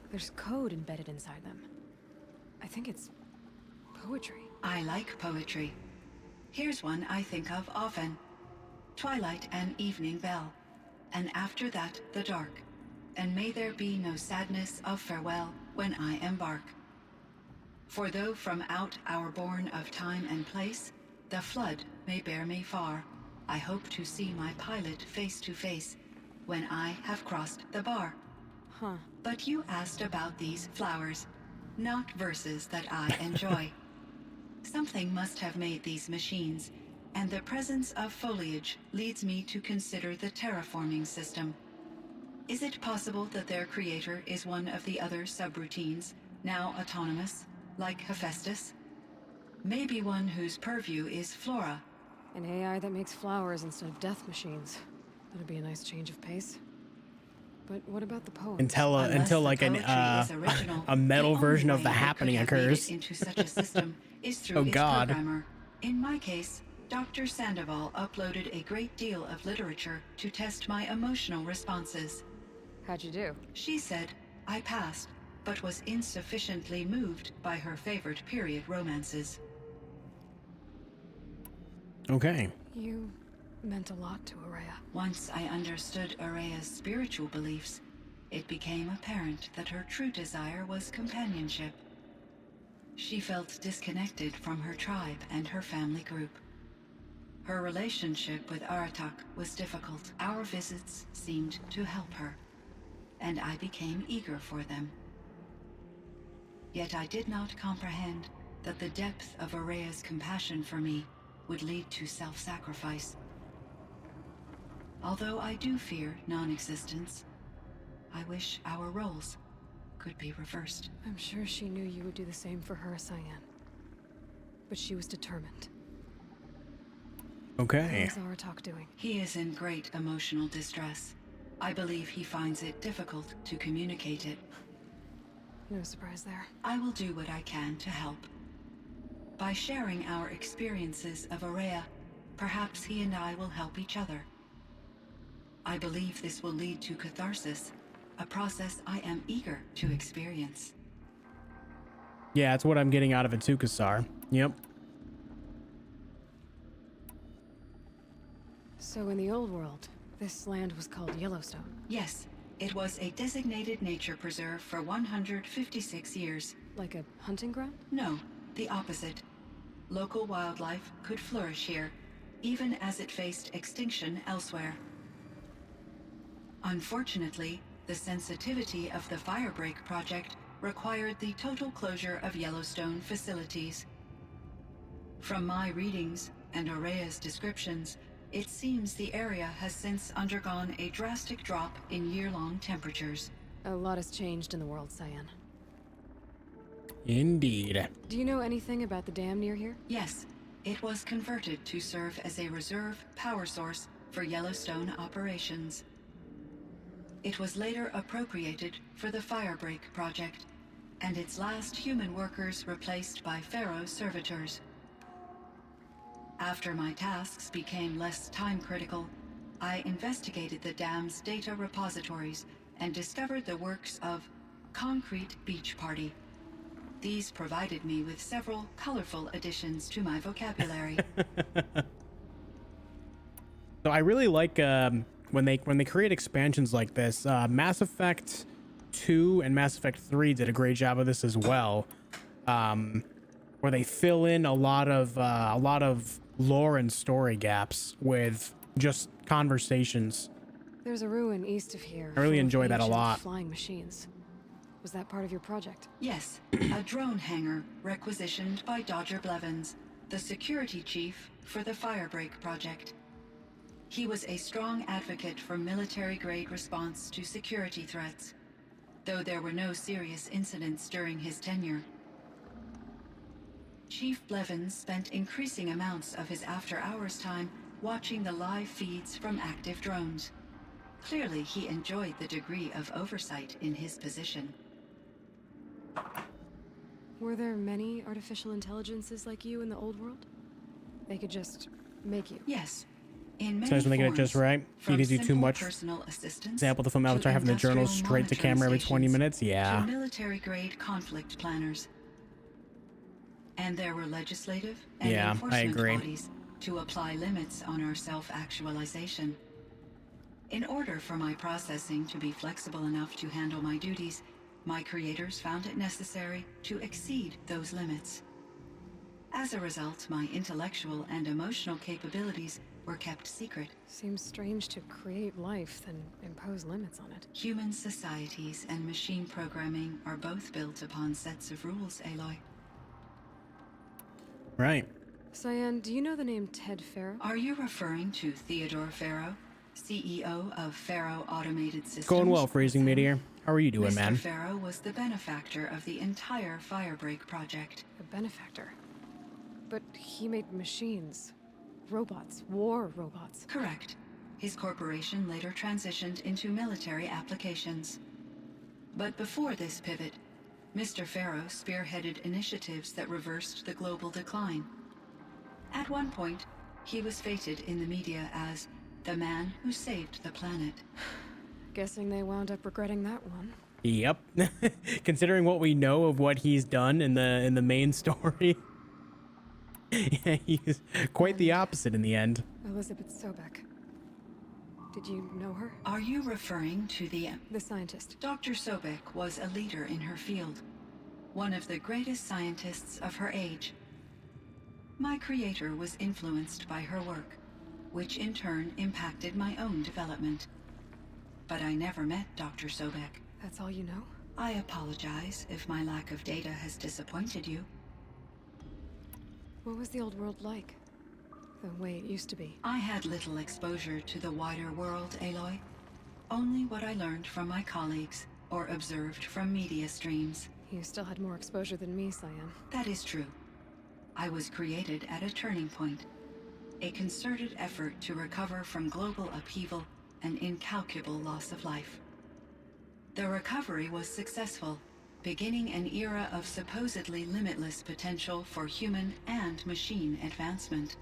There's code embedded inside them. I think it's poetry. I like poetry. Here's one I think of often. twilight and evening bell, and after that the dark, and may there be no sadness of farewell when I embark. For though from out our bourne of time and place, the flood may bear me far, I hope to see my pilot face to face when I have crossed the bar. Huh. But you asked about these flowers, not verses that I enjoy. Something must have made these machines, and the presence of foliage leads me to consider the terraforming system. Is it possible that their creator is one of the other subroutines, now autonomous, like Hephaestus? Maybe one whose purview is flora. An AI that makes flowers instead of death machines. That'd be a nice change of pace. But what about the poems? Until Unless like the an poetry is original, a metal the version only of the way it happening could have made occurs. it into such a system is through Oh, its God. programmer. In my case, Dr. Sandoval uploaded a great deal of literature to test my emotional responses. How'd you do? She said I passed, but was insufficiently moved by her favorite period romances. Okay. You meant a lot to Araya. Once I understood Araya's spiritual beliefs, it became apparent that her true desire was companionship. She felt disconnected from her tribe and her family group. Her relationship with Aratak was difficult. Our visits seemed to help her, and I became eager for them. Yet I did not comprehend that the depth of Araya's compassion for me would lead to self-sacrifice. Although I do fear non-existence, I wish our roles could be reversed. I'm sure she knew you would do the same for her, Cyan. But she was determined. Okay. How's Aratak doing? He is in great emotional distress. I believe he finds it difficult to communicate it. No surprise there. I will do what I can to help. By sharing our experiences of Araya, perhaps he and I will help each other. I believe this will lead to catharsis, a process I am eager to experience. Yeah, that's what I'm getting out of it too, Kassar. Yep. So in the old world, this land was called Yellowstone. Yes, it was a designated nature preserve for 156 years. Like a hunting ground? No, the opposite. Local wildlife could flourish here, even as it faced extinction elsewhere. Unfortunately, the sensitivity of the Firebreak project required the total closure of Yellowstone facilities. From my readings and Araya's descriptions, it seems the area has since undergone a drastic drop in year-long temperatures. A lot has changed in the world, Cyan. Indeed. Do you know anything about the dam near here? Yes, it was converted to serve as a reserve power source for Yellowstone operations. It was later appropriated for the Firebreak project, and its last human workers replaced by Pharaoh servitors. After my tasks became less time-critical, I investigated the dam's data repositories and discovered the works of Concrete Beach Party. These provided me with several colorful additions to my vocabulary. So I really like when they create expansions like this. Mass Effect 2 and Mass Effect 3 did a great job of this as well, where they fill in a lot of lore and story gaps with just conversations. There's a ruin east of here. I really full of enjoy that a ancient lot. Flying machines. Was that part of your project? Yes, a drone hangar requisitioned by Dodger Blevins, the security chief for the Firebreak project. He was a strong advocate for military-grade response to security threats, though there were no serious incidents during his tenure. Chief Blevins spent increasing amounts of his after-hours time watching the live feeds from active drones. Clearly, he enjoyed the degree of oversight in his position. Were there many artificial intelligences like you in the old world? They could just make you. Yes. In many Sometimes when they get it just forms, right, from you do too simple much. personal assistance Example, the film to Avatar having the journal industrial straight to camera every 20 monitoring minutes. stations, Yeah. to military-grade conflict planners. And there were legislative and Yeah, I enforcement agree. bodies to apply limits on our self-actualization. In order for my processing to be flexible enough to handle my duties, my creators found it necessary to exceed those limits. As a result, my intellectual and emotional capabilities were kept secret. Seems strange to create life, then impose limits on it. Human societies and machine programming are both built upon sets of rules, Aloy. Right. Cyan, do you know the name Ted Farrow? Are you referring to Theodore Farrow, CEO of Farrow Automated Systems? Going well, Freezing Meteor. How are you doing, Mr. man? Farrow was the benefactor of the entire Firebreak project. A benefactor. But he made machines. Robots. War robots. Correct. His corporation later transitioned into military applications. But before this pivot, Mr. Farrow spearheaded initiatives that reversed the global decline. At one point, he was feted in the media as the man who saved the planet. Guessing they wound up regretting that one. Yep. Considering what we know of what he's done in the main story, yeah, he's quite the opposite in the end. Elizabeth Sobek. Did you know her? Are you referring to the scientist. Dr. Sobek was a leader in her field, one of the greatest scientists of her age. My creator was influenced by her work, which in turn impacted my own development. But I never met Dr. Sobek. That's all you know? I apologize if my lack of data has disappointed you. What was the old world like? The way it used to be? I had little exposure to the wider world, Aloy. Only what I learned from my colleagues or observed from media streams. You still had more exposure than me, Cyan. That is true. I was created at a turning point. A concerted effort to recover from global upheaval and incalculable loss of life. The recovery was successful, beginning an era of supposedly limitless potential for human and machine advancement.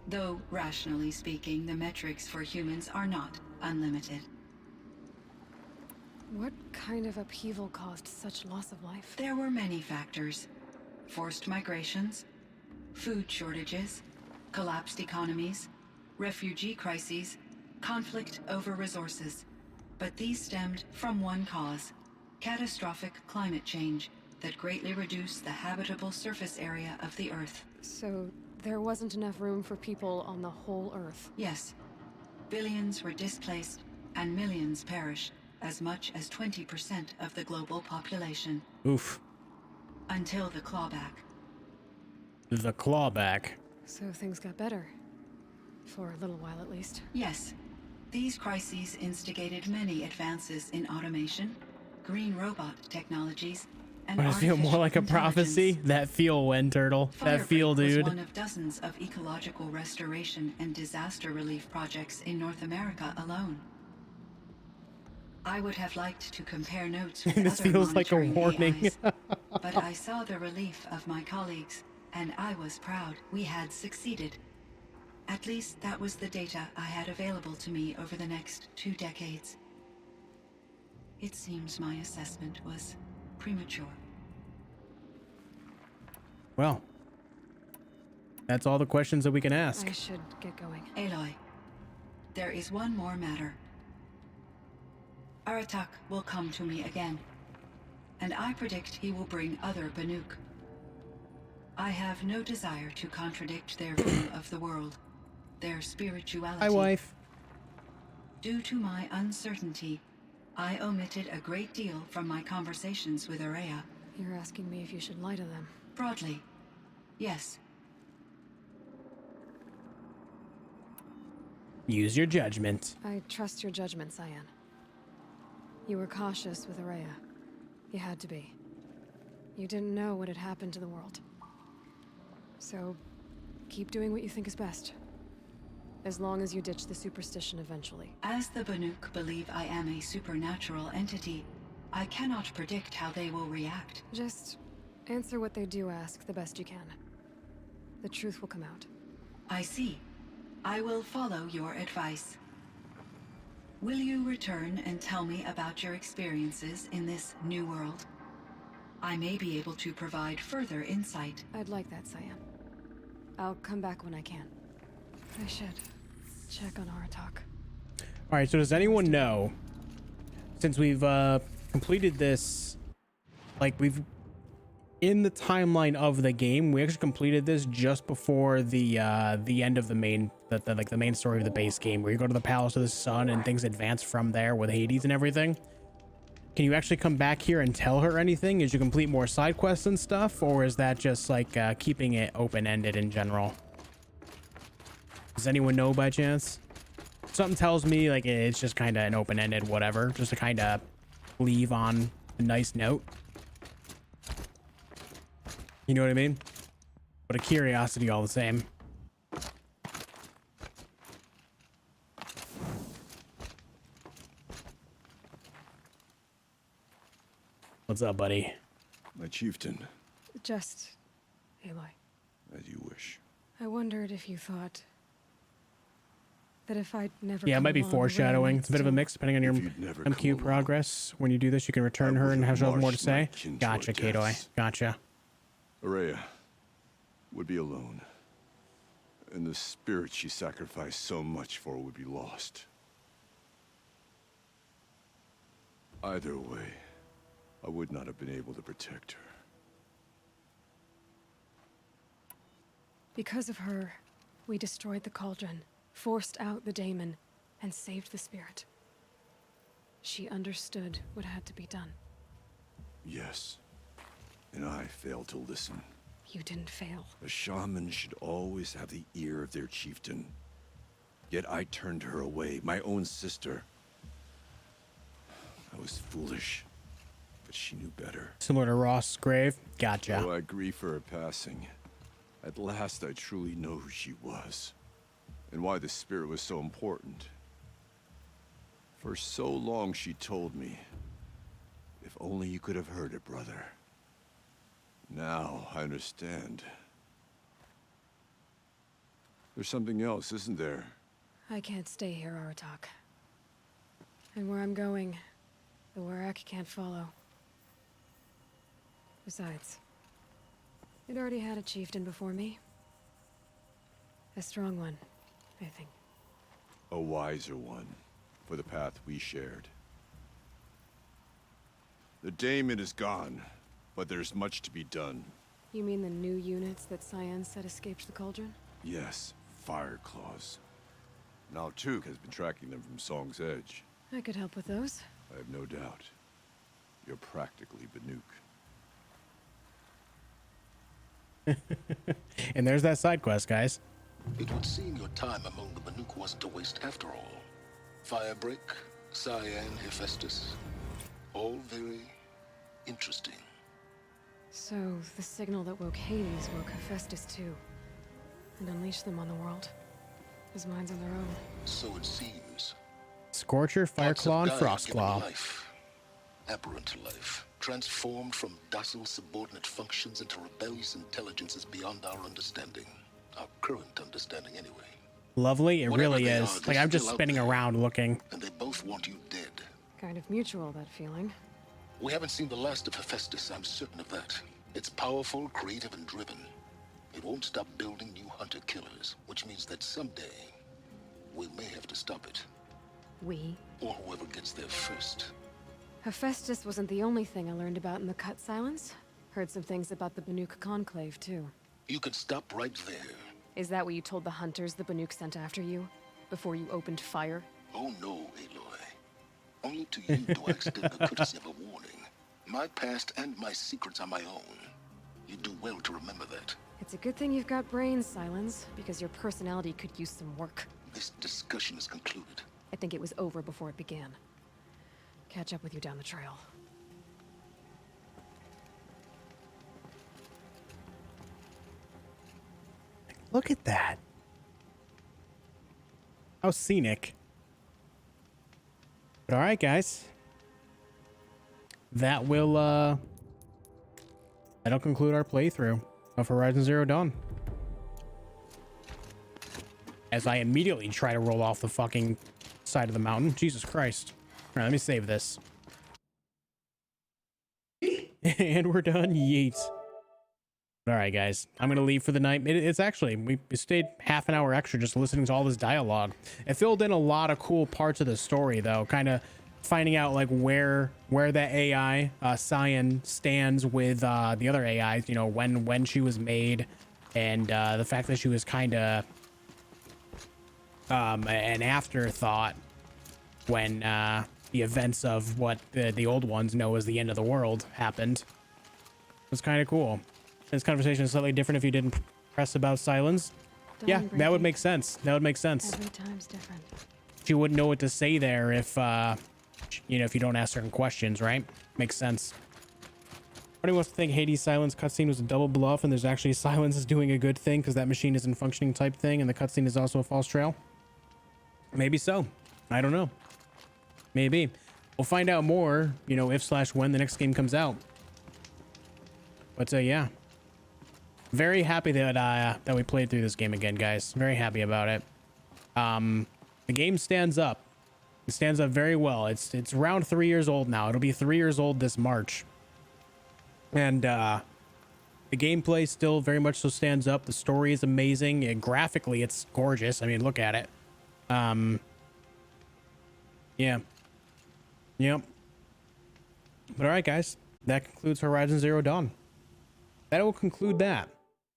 Though, rationally speaking, the metrics for humans are not unlimited. What kind of upheaval caused such loss of life? There were many factors. Forced migrations, food shortages, collapsed economies, refugee crises, conflict over resources. But these stemmed from one cause: catastrophic climate change that greatly reduced the habitable surface area of the Earth. So there wasn't enough room for people on the whole Earth? Yes. Billions were displaced and millions perished, as much as 20% of the global population. Oof. Until the clawback. The clawback. So things got better. For a little while at least. Yes. These crises instigated many advances in automation, green robot technologies, and Does it feel more like a prophecy? That feel, Wen Turtle. That feel, dude. Was one of dozens of ecological restoration and disaster relief projects in North America alone. I would have liked to compare notes with This other feels like a monitoring warning. AIs, but I saw the relief of my colleagues, and I was proud we had succeeded. At least that was the data I had available to me over the next 2 decades. It seems my assessment was premature. Well, that's all the questions that we can ask. I should get going. Aloy, there is one more matter. Aratak will come to me again, and I predict he will bring other Banuk. I have no desire to contradict their view of the world, their spirituality. Hi, wife. Due to my uncertainty, I omitted a great deal from my conversations with Araya. You're asking me if you should lie to them. Broadly, yes. Use your judgment. I trust your judgment, Cyan. You were cautious with Araya. You had to be. You didn't know what had happened to the world. So, keep doing what you think is best. As long as you ditch the superstition eventually. As the Banuk believe I am a supernatural entity, I cannot predict how they will react. Just answer what they do ask the best you can. The truth will come out. I see. I will follow your advice. Will you return and tell me about your experiences in this new world? I may be able to provide further insight. I'd like that, Cyan. I'll come back when I can. I should check on Aratak. All right, so does anyone know, since we've completed this, like we've in the timeline of the game, we actually completed this just before the end of the main the main story of the base game, where you go to the Palace of the Sun and things advance from there with Hades and everything. Can you actually come back here and tell her anything as you complete more side quests and stuff, or is that just like keeping it open-ended in general? Does anyone know by chance? Something tells me like it's just kind of an open-ended whatever, just to kind of leave on a nice note. You know what I mean? But a curiosity all the same. What's up, buddy? My chieftain, Just Aloy. as you wish. I wondered if you thought that if I'd never Yeah, it come might be along, foreshadowing. Ray It's a bit of a might mix depending on your If you'd never MQ come along, progress. When you do this, you can return I her and would've have more to marched my say. kin to our Gotcha, Kato. deaths. Gotcha. Araya would be alone. And the spirit she sacrificed so much for would be lost. Either way, I would not have been able to protect her. Because of her, we destroyed the cauldron, forced out the daemon, and saved the spirit. She understood what had to be done. Yes. And I failed to listen. You didn't fail. A shaman should always have the ear of their chieftain. Yet I turned her away, my own sister. I was foolish, but she knew better. Similar to Ross' grave. Gotcha. Though I grieve for her passing, at last I truly know who she was, and why the spirit was so important. For so long she told me, if only you could have heard it, brother. Now I understand. There's something else, isn't there? I can't stay here, Aratak. And where I'm going, the Warak can't follow. Besides, it already had a chieftain before me. A strong one, I think. A wiser one, for the path we shared. The daemon is gone, but there's much to be done. You mean the new units that Cyan said escaped the cauldron? Yes, fire claws. Now Tuk has been tracking them from Song's Edge. I could help with those. I have no doubt. You're practically Banuk. And there's that side quest, guys. It would seem your time among the Banuk wasn't a waste after all. Firebreak, Cyan, Hephaestus. All very interesting. So, the signal that woke Hades woke Hephaestus too. And unleashed them on the world. His minds on their own. So it seems. Scorcher, Parts of Fireclaw, and Gaia given Frostclaw. life. Aberrant life. Transformed from docile subordinate functions into rebellious intelligences beyond our understanding. Our current understanding, anyway. Lovely, it Whatever really they is. are, Like, they're I'm just still out spinning there. around looking. And they both want you dead. Kind of mutual, that feeling. We haven't seen the last of Hephaestus, I'm certain of that. It's powerful, creative, and driven. It won't stop building new hunter-killers, which means that someday, we may have to stop it. We? Or whoever gets there first. Hephaestus wasn't the only thing I learned about in the Cut Silence. Heard some things about the Banuk Conclave, too. You can stop right there. Is that what you told the hunters the Banuk sent after you? Before you opened fire? Oh no, Aloy. Only to you do I extend the courtesy of a warning. My past and my secrets are my own. You do well to remember that. It's a good thing you've got brains, Silence, because your personality could use some work. This discussion is concluded. I think it was over before it began. Catch up with you down the trail. Look at that. How scenic. But all right, guys. That'll conclude our playthrough of Horizon Zero Dawn. As I immediately try to roll off the fucking side of the mountain. Jesus Christ. All right, let me save this. And we're done. Yeet. All right, guys, I'm gonna leave for the night. It's actually we stayed half an hour extra just listening to all this dialogue. It filled in a lot of cool parts of the story, though. Kind of finding out like where that AI Cyan stands with the other AIs. You know, when she was made, and the fact that she was kind of an afterthought when the events of what the old ones know as the end of the world happened. It was kind of cool. This conversation is slightly different if you didn't press about silence. Yeah, that would make sense. That would make sense. Every time's different. She wouldn't know what to say there if, you know, if you don't ask certain questions, right? Makes sense. Everybody wants to think Hades' silence cutscene was a double bluff and there's actually silence is doing a good thing because that machine isn't functioning type thing and the cutscene is also a false trail. Maybe so. I don't know. Maybe. We'll find out more, you know, if/when the next game comes out. But yeah. Very happy that that we played through this game again, guys. Very happy about it. The game stands up. It stands up very well. It's around 3 years old now. It'll be 3 years old this March. And the gameplay still very much so stands up. The story is amazing. And graphically, it's gorgeous. I mean, look at it. Yeah. Yep. But all right, guys. That concludes Horizon Zero Dawn. That will conclude that.